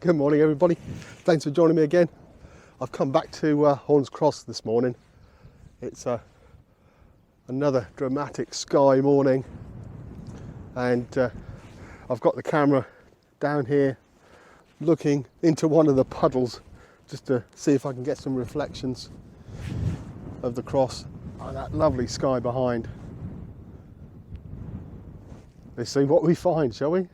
Good morning everybody, thanks for joining me again. I've come back to Horns Cross this morning. It's another dramatic sky morning, and I've got the camera down here looking into one of the puddles just to see if I can get some reflections of the cross and that lovely sky behind. Let's see what we find, shall we?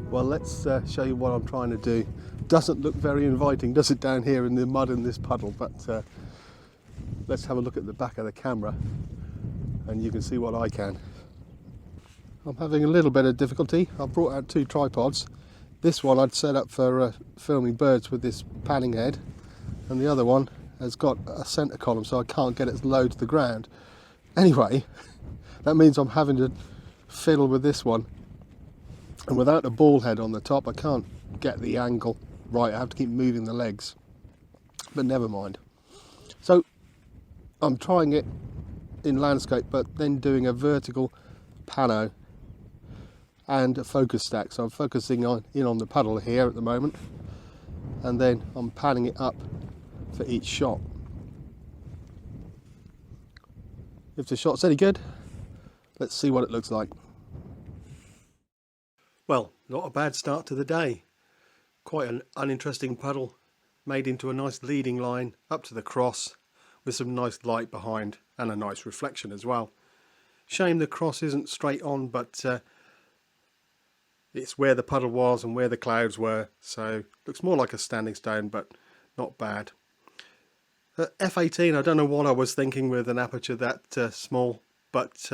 Well, let's show you what I'm trying to do. Doesn't look very inviting, does it, down here in the mud in this puddle, but let's have a look at the back of the camera and you can see what I can. I'm having a little bit of difficulty. I've brought out two tripods. This one I'd set up for filming birds with this panning head, and the other one has got a centre column so I can't get it low to the ground. Anyway, that means I'm having to fiddle with this one. And without a ball head on the top, I can't get the angle right. I have to keep moving the legs. But never mind. So I'm trying it in landscape, but then doing a vertical pano and a focus stack. So I'm focusing in on the puddle here at the moment, and then I'm panning it up for each shot. If the shot's any good, let's see what it looks like. Well, not a bad start to the day. Quite an uninteresting puddle made into a nice leading line up to the cross with some nice light behind and a nice reflection as well. Shame the cross isn't straight on, but it's where the puddle was and where the clouds were, so looks more like a standing stone, but not bad. F18, I don't know what I was thinking with an aperture that small, but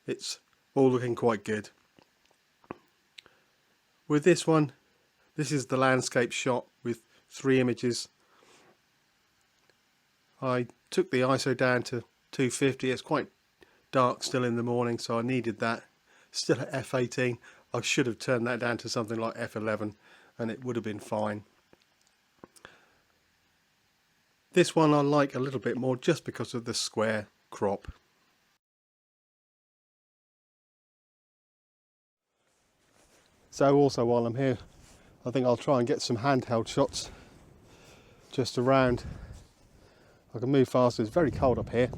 it's all looking quite good. With this one, this is the landscape shot with 3 images. I took the ISO down to 250. It's quite dark still in the morning, so I needed that. Still at f18. I should have turned that down to something like f11 and it would have been fine. This one I like a little bit more just because of the square crop. So also while I'm here, I think I'll try and get some handheld shots just around. I can move faster, it's very cold up here.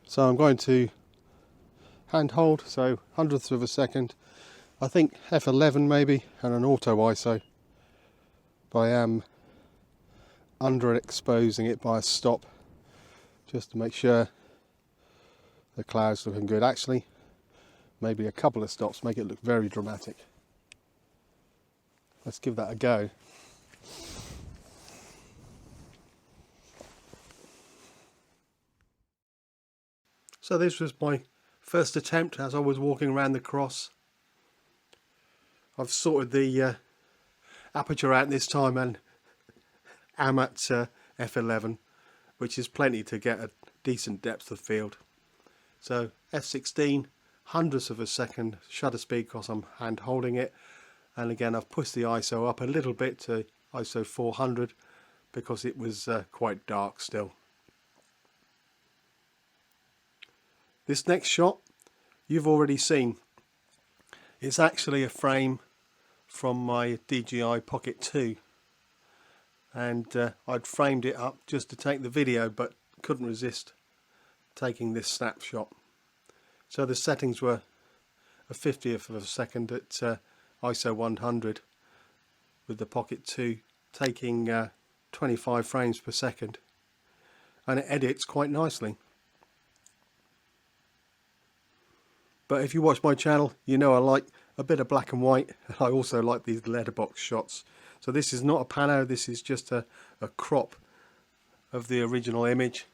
So I'm going to handhold, so hundredths of a second. I think f11 maybe, and an auto ISO. But I am underexposing it by a stop, just to make sure the clouds looking good. Actually, maybe a couple of stops make it look very dramatic. Let's give that a go. So this was my first attempt as I was walking around the cross. I've sorted the aperture out this time and am at f11, which is plenty to get a decent depth of field. So f16, hundredths of a second shutter speed because I'm hand holding it, and again I've pushed the ISO up a little bit to ISO 400 because it was quite dark still. This next shot you've already seen. It's actually a frame from my DJI Pocket 2, and I'd framed it up just to take the video but couldn't resist taking this snapshot. So the settings were a 50th of a second at ISO 100, with the Pocket 2 taking 25 frames per second, and it edits quite nicely. But if you watch my channel, you know I like a bit of black and white. I also like these letterbox shots. So this is not a pano, this is just a crop of the original image.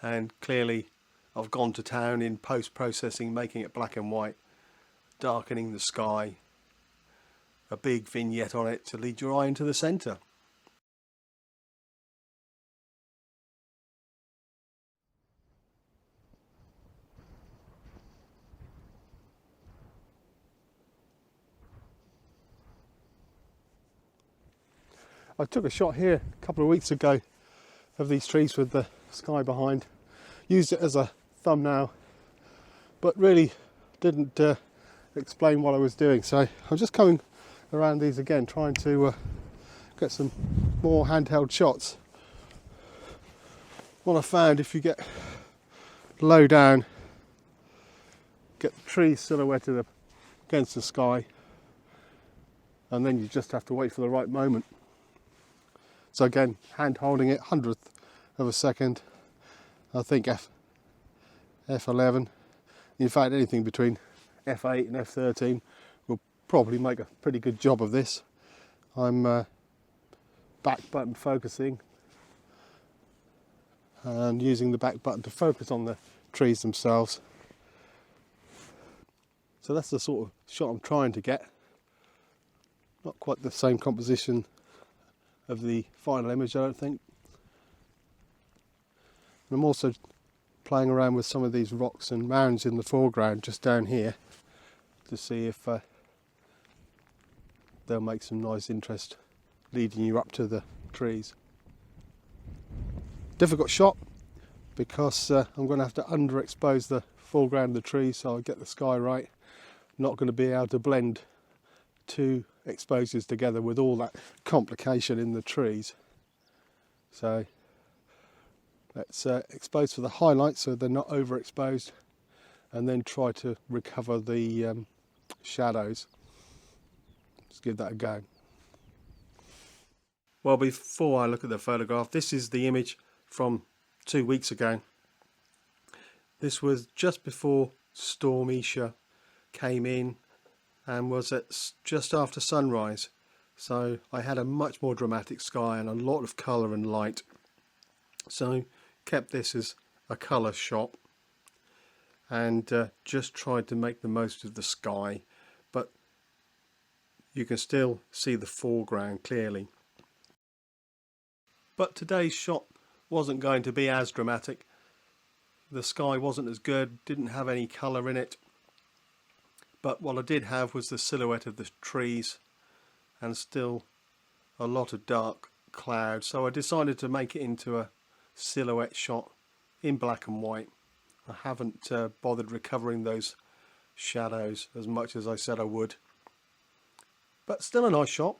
And clearly I've gone to town in post-processing, making it black and white, darkening the sky, a big vignette on it to lead your eye into the centre. I took a shot here a couple of weeks ago of these trees with the sky behind. Used it as a thumbnail, but really didn't explain what I was doing. So I'm just coming around these again, trying to get some more handheld shots. What I found, if you get low down, get the trees silhouetted against the sky, and then you just have to wait for the right moment. So again, hand holding it, 100th of a second. I think F11. In fact, anything between F8 and F13 will probably make a pretty good job of this. I'm back button focusing and using the back button to focus on the trees themselves. So that's the sort of shot I'm trying to get. Not quite the same composition of the final image, I don't think. And I'm also playing around with some of these rocks and mounds in the foreground just down here to see if they'll make some nice interest leading you up to the trees. Difficult shot because I'm going to have to underexpose the foreground of the trees so I get the sky right. Not going to be able to blend two exposures together with all that complication in the trees. So let's expose for the highlights so they're not overexposed, and then try to recover the shadows. Let's give that a go. Well, before I look at the photograph, this is the image from 2 weeks ago. This was just before Storm Isha came in and was at just after sunrise, so I had a much more dramatic sky and a lot of colour and light, so kept this as a colour shot and just tried to make the most of the sky, but you can still see the foreground clearly. But today's shot wasn't going to be as dramatic. The sky wasn't as good, didn't have any colour in it. But what I did have was the silhouette of the trees and still a lot of dark clouds. So I decided to make it into a silhouette shot in black and white. I haven't bothered recovering those shadows as much as I said I would. But still a nice shot.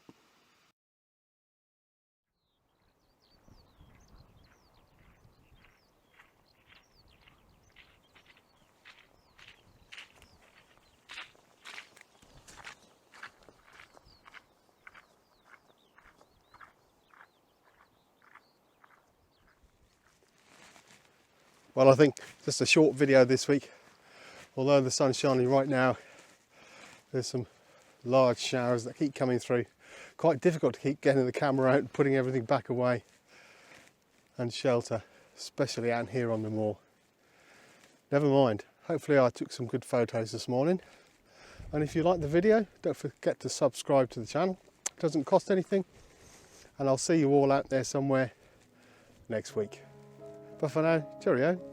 Well, I think just a short video this week. Although the sun's shining right now, there's some large showers that keep coming through. Quite difficult to keep getting the camera out and putting everything back away and shelter, especially out here on the moor. Never mind, hopefully I took some good photos this morning. And if you like the video, don't forget to subscribe to the channel. It doesn't cost anything. And I'll see you all out there somewhere next week. But for now, cheerio.